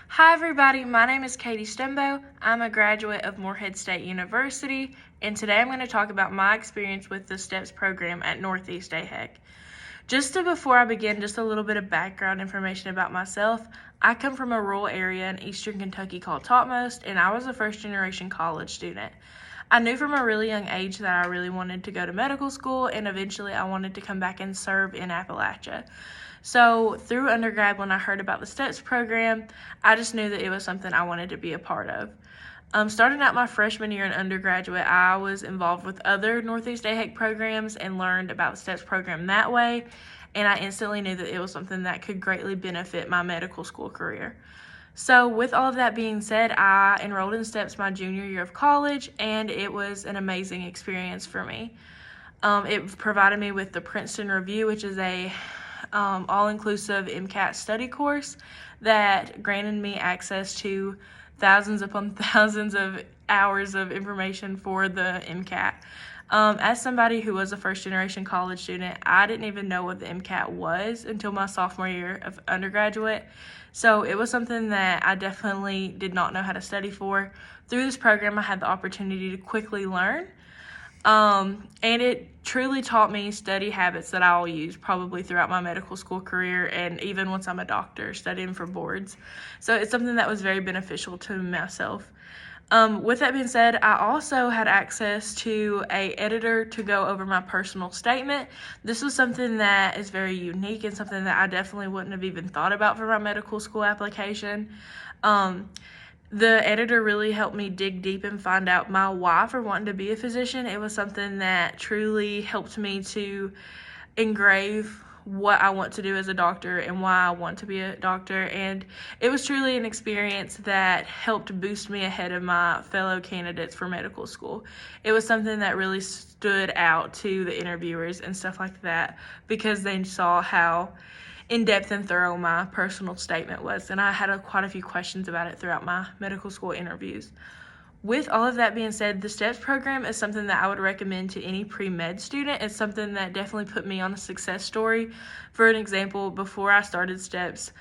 Hi everybody, my name is Katie Stumbo. I'm a graduate of Morehead State University, and today I'm going to talk about my experience with the STEPS program at Northeast AHEC. Before I begin, just a little bit of background information about myself. I come from a rural area in eastern Kentucky called Topmost, and I was a first-generation college student. I knew from a really young age that I really wanted to go to medical school, and eventually I wanted to come back and serve in Appalachia. So through undergrad, when I heard about the STEPS program, I just knew that it was something I wanted to be a part of. Starting out my freshman year in undergraduate, I was involved with other Northeast AHEC programs and learned about the STEPS program that way, and I instantly knew that it was something that could greatly benefit my medical school career. So with all of that being said, I enrolled in STEPS my junior year of college, and it was an amazing experience for me. It provided me with the Princeton Review, which is a all-inclusive MCAT study course that granted me access to thousands upon thousands of hours of information for the MCAT. As somebody who was a first-generation college student, I didn't even know what the MCAT was until my sophomore year of undergraduate. So it was something that I definitely did not know how to study for. Through this program, I had the opportunity to quickly learn. And it truly taught me study habits that I'll use probably throughout my medical school career and even once I'm a doctor studying for boards. So it's something that was very beneficial to myself. With that being said, I also had access to an editor to go over my personal statement. This was something that is very unique and something that I definitely wouldn't have even thought about for my medical school application. The editor really helped me dig deep and find out my why for wanting to be a physician. It was something that truly helped me to engrave what I want to do as a doctor and why I want to be a doctor. And it was truly an experience that helped boost me ahead of my fellow candidates for medical school. It was something that really stood out to the interviewers and stuff like that because they saw how in-depth and thorough my personal statement was, and I had quite a few questions about it throughout my medical school interviews. With all of that being said, the STEPS program is something that I would recommend to any pre-med student. It's something that definitely put me on a success story. For an example, before I started STEPS,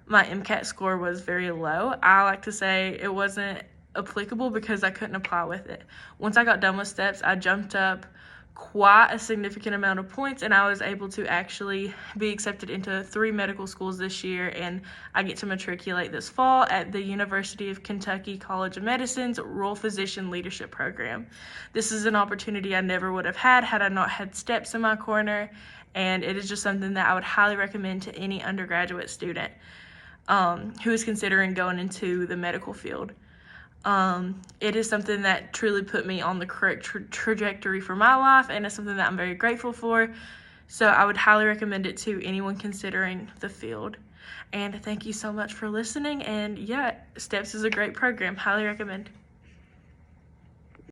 my MCAT score was very low. I like to say it wasn't applicable because I couldn't apply with it. Once I got done with STEPS, I jumped up quite a significant amount of points, and I was able to actually be accepted into 3 medical schools this year, and I get to matriculate this fall at the University of Kentucky College of Medicine's Rural Physician Leadership Program. This is an opportunity I never would have had I not had STEPS in my corner, and it is just something that I would highly recommend to any undergraduate student who is considering going into the medical field. It is something that truly put me on the correct trajectory for my life, and it's something that I'm very grateful for. So I would highly recommend it to anyone considering the field. And thank you so much for listening. And yeah, STEPS is a great program. Highly recommend.